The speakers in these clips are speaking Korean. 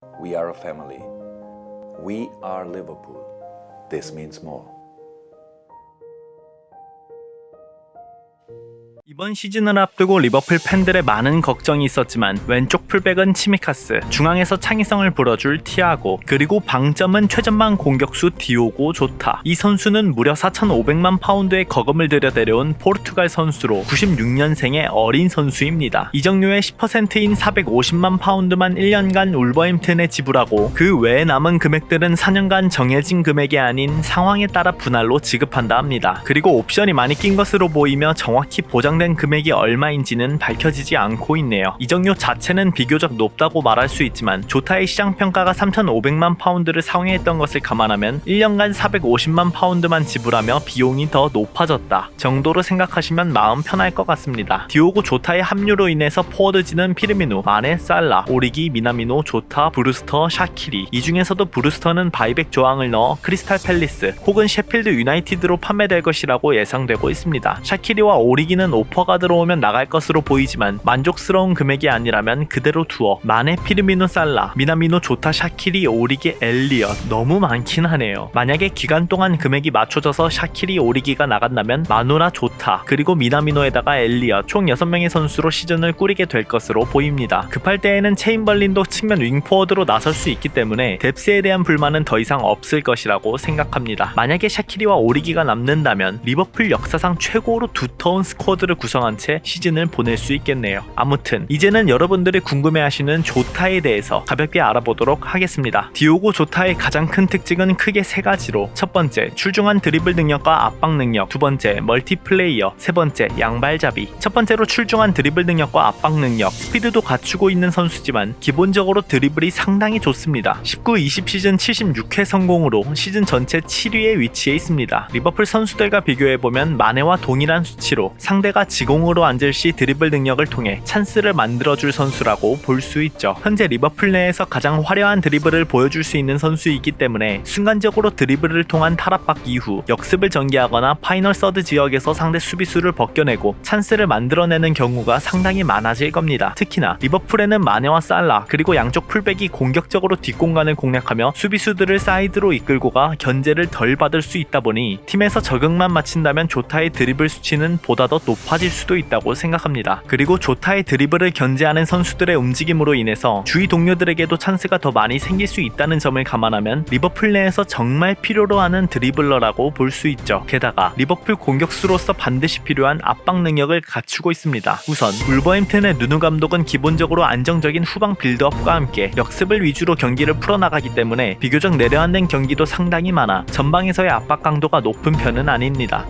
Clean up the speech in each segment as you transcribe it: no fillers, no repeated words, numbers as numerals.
We are a family. We are Liverpool. This means more. 이번 시즌을 앞두고 리버풀 팬들의 많은 걱정이 있었지만 왼쪽 풀백은 치미카스, 중앙에서 창의성을 불어줄 티아고, 그리고 방점은 최전방 공격수 디오고 조타. 이 선수는 무려 4,500만 파운드의 거금을 들여 데려온 포르투갈 선수로 96년생의 어린 선수입니다. 이적료의 10%인 450만 파운드만 1년간 울버햄튼에 지불하고 그 외에 남은 금액들은 4년간 정해진 금액이 아닌 상황에 따라 분할로 지급한다 합니다. 그리고 옵션이 많이 낀 것으로 보이며 정확히 보장된 금액이 얼마인지는 밝혀지지 않고 있네요. 이적료 자체는 비교적 높다고 말할 수 있지만 조타의 시장평가가 3,500만 파운드를 상회했던 것을 감안하면 1년간 450만 파운드만 지불하며 비용이 더 높아졌다 정도로 생각하시면 마음 편할 것 같습니다. 디오고 조타의 합류로 인해서 포워드진은 피르미누, 마네, 살라, 오리기, 미나미노, 조타, 브루스터, 샤키리. 이 중에서도 브루스터는 바이백 조항을 넣어 크리스탈 팰리스 혹은 셰필드 유나이티드로 판매될 것이라고 예상되고 있습니다. 샤키리와 오리기는 오퍼가 들어오면 나갈 것으로 보이지만 만족스러운 금액이 아니라면 그대로 두어 마네, 피르미누, 살라, 미나미노, 조타, 샤키리, 오리기, 엘리엇. 너무 많긴 하네요. 만약에 기간 동안 금액이 맞춰져서 샤키리, 오리기가 나간다면 마누라, 조타, 그리고 미나미노에다가 엘리엇 총 6명의 선수로 시즌을 꾸리게 될 것으로 보입니다. 급할 때에는 체인벌린도 측면 윙포워드로 나설 수 있기 때문에 뎁스에 대한 불만은 더 이상 없을 것이라고 생각합니다. 만약에 샤키리와 오리기가 남는다면 리버풀 역사상 최고로 두터운 스쿼드를 구성한 채 시즌을 보낼 수 있겠네요. 아무튼 이제는 여러분들이 궁금해하시는 조타에 대해서 가볍게 알아보도록 하겠습니다. 디오고 조타의 가장 큰 특징은 크게 3가지로, 첫 번째, 출중한 드리블 능력과 압박 능력, 두 번째, 멀티플레이어, 세 번째, 양발잡이. 첫 번째로 출중한 드리블 능력과 압박 능력, 스피드도 갖추고 있는 선수지만 기본적으로 드리블이 상당히 좋습니다. 19-20 시즌 76회 성공으로 시즌 전체 7위에 위치해 있습니다. 리버풀 선수들과 비교해보면 마네와 동일한 수치로 상대가 지공으로 앉을 시 드리블 능력을 통해 찬스를 만들어줄 선수라고 볼 수 있죠. 현재 리버풀 내에서 가장 화려한 드리블을 보여줄 수 있는 선수이기 때문에 순간적으로 드리블을 통한 탈압박 이후 역습을 전개하거나 파이널 서드 지역에서 상대 수비수를 벗겨내고 찬스를 만들어내는 경우가 상당히 많아질 겁니다. 특히나 리버풀에는 마네와 살라 그리고 양쪽 풀백이 공격적으로 뒷공간을 공략하며 수비수들을 사이드로 이끌고 가 견제를 덜 받을 수 있다 보니 팀에서 적응만 마친다면 조타의 드리블 수치는 보다 더 높아질 수도 있다고 생각합니다. 그리고 조타의 드리블을 견제하는 선수들의 움직임으로 인해서 주위 동료들에게도 찬스가 더 많이 생길 수 있다는 점을 감안하면 리버풀 내에서 정말 필요로 하는 드리블러라고 볼 수 있죠. 게다가 리버풀 공격수로서 반드시 필요한 압박 능력을 갖추고 있습니다. 우선 울버햄튼의 누누 감독은 기본적으로 안정적인 후방 빌드업과 함께 역습을 위주로 경기를 풀어나가기 때문에 비교적 내려앉는 경기도 상당히 많아 전방에서의 압박 강도가 높은 편은 아닙니다.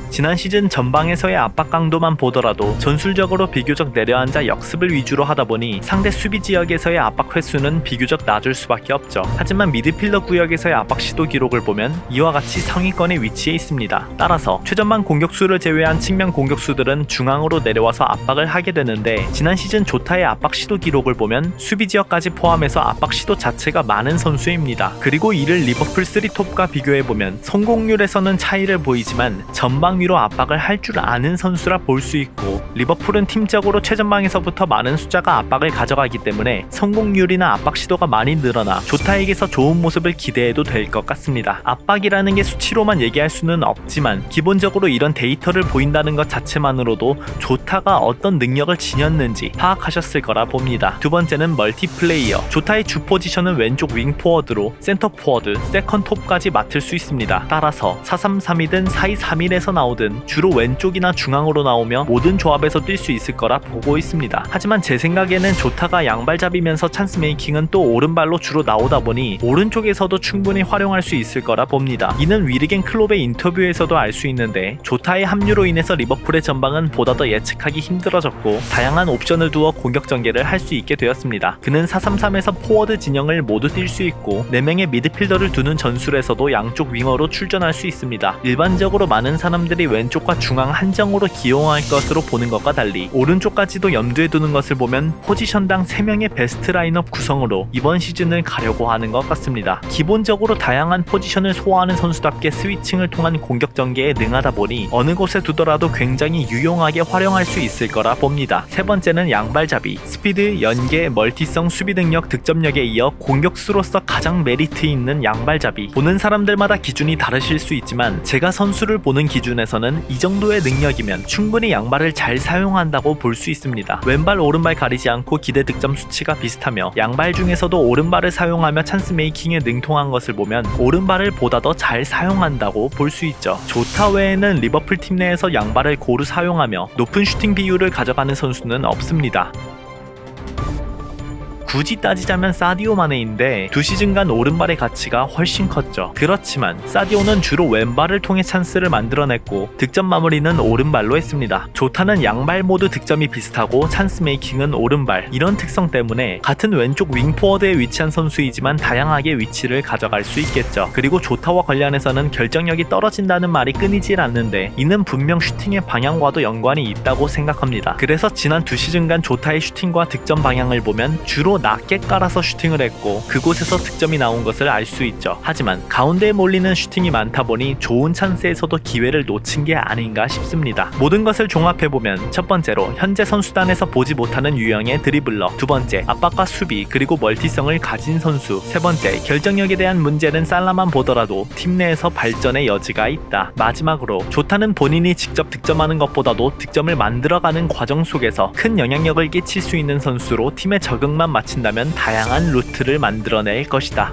지난 시즌 전방에서의 압박 강도만 보더라도 전술적으로 비교적 내려앉아 역습을 위주로 하다 보니 상대 수비 지역에서의 압박 횟수는 비교적 낮을 수밖에 없죠. 하지만 미드필더 구역에서의 압박 시도 기록을 보면 이와 같이 상위권에 위치해 있습니다. 따라서 최전방 공격수를 제외한 측면 공격수들은 중앙으로 내려와서 압박을 하게 되는데 지난 시즌 조타의 압박 시도 기록을 보면 수비 지역까지 포함해서 압박 시도 자체가 많은 선수입니다. 그리고 이를 리버풀 3톱과 비교해보면 성공률에서는 차이를 보이지만 전방 위로 압박을 할 줄 아는 선수라 볼 수 있고 리버풀은 팀적으로 최전방에서부터 많은 숫자가 압박을 가져가기 때문에 성공률이나 압박 시도가 많이 늘어나 조타에게서 좋은 모습을 기대해도 될 것 같습니다. 압박이라는 게 수치로만 얘기할 수는 없지만 기본적으로 이런 데이터를 보인다는 것 자체만으로도 조타가 어떤 능력을 지녔는지 파악하셨을 거라 봅니다. 두 번째는 멀티플레이어. 조타의 주 포지션은 왼쪽 윙 포워드로 센터 포워드, 세컨 톱까지 맡을 수 있습니다. 따라서 4-3-3이든 4-2-3-1에서 나오든 주로 왼쪽이나 중앙으로 나오며 모든 조합에서 뛸 수 있을 거라 보고 있습니다. 하지만 제 생각에는 조타가 양발잡이면서 찬스 메이킹은 또 오른발로 주로 나오다 보니 오른쪽에서도 충분히 활용할 수 있을 거라 봅니다. 이는 위르겐 클롭의 인터뷰에서도 알 수 있는데 조타의 합류로 인해서 리버풀의 전방은 보다 더 예측하기 힘들어졌고 다양한 옵션을 두어 공격 전개를 할 수 있게 되었습니다. 그는 4-3-3에서 포워드 진영을 모두 뛸 수 있고 4명의 미드필더를 두는 전술에서도 양쪽 윙어로 출전할 수 있습니다. 일반적으로 많은 사람들이 차라리 왼쪽과 중앙 한정으로 기용할 것으로 보는 것과 달리 오른쪽까지도 염두에 두는 것을 보면 포지션당 3명의 베스트 라인업 구성으로 이번 시즌을 가려고 하는 것 같습니다. 기본적으로 다양한 포지션을 소화하는 선수답게 스위칭을 통한 공격 전개에 능하다 보니 어느 곳에 두더라도 굉장히 유용하게 활용할 수 있을 거라 봅니다. 세 번째는 양발잡이. 스피드, 연계, 멀티성, 수비 능력, 득점력에 이어 공격수로서 가장 메리트 있는 양발잡이. 보는 사람들마다 기준이 다르실 수 있지만 제가 선수를 보는 기준에서는 이 정도의 능력이면 충분히 양발을 잘 사용한다고 볼 수 있습니다. 왼발 오른발 가리지 않고 기대 득점 수치가 비슷하며 양발 중에서도 오른발을 사용하며 찬스 메이킹에 능통한 것을 보면 오른발을 보다 더 잘 사용한다고 볼 수 있죠. 조타 외에는 리버풀 팀 내에서 양발을 고루 사용하며 높은 슈팅 비율을 가져가는 선수는 없습니다. 굳이 따지자면 사디오 마네인데 2시즌간 오른발의 가치가 훨씬 컸죠. 그렇지만 사디오는 주로 왼발을 통해 찬스를 만들어냈고 득점 마무리는 오른발로 했습니다. 조타는 양발 모두 득점이 비슷하고 찬스 메이킹은 오른발. 이런 특성 때문에 같은 왼쪽 윙포워드에 위치한 선수이지만 다양하게 위치를 가져갈 수 있겠죠. 그리고 조타와 관련해서는 결정력이 떨어진다는 말이 끊이질 않는데 이는 분명 슈팅의 방향과도 연관이 있다고 생각합니다. 그래서 지난 2시즌간 조타의 슈팅과 득점 방향을 보면 주로 낮게 깔아서 슈팅을 했고 그곳에서 득점이 나온 것을 알 수 있죠. 하지만 가운데에 몰리는 슈팅이 많다 보니 좋은 찬스에서도 기회를 놓친 게 아닌가 싶습니다. 모든 것을 종합해보면 첫 번째로 현재 선수단에서 보지 못하는 유형의 드리블러, 두 번째 압박과 수비 그리고 멀티성을 가진 선수, 세 번째 결정력에 대한 문제는 살라만 보더라도 팀 내에서 발전의 여지가 있다. 마지막으로 조타는 본인이 직접 득점하는 것보다도 득점을 만들어가는 과정 속에서 큰 영향력을 끼칠 수 있는 선수로 팀의 적응만 마친다면 다양한 루트를 만들어낼 것이다.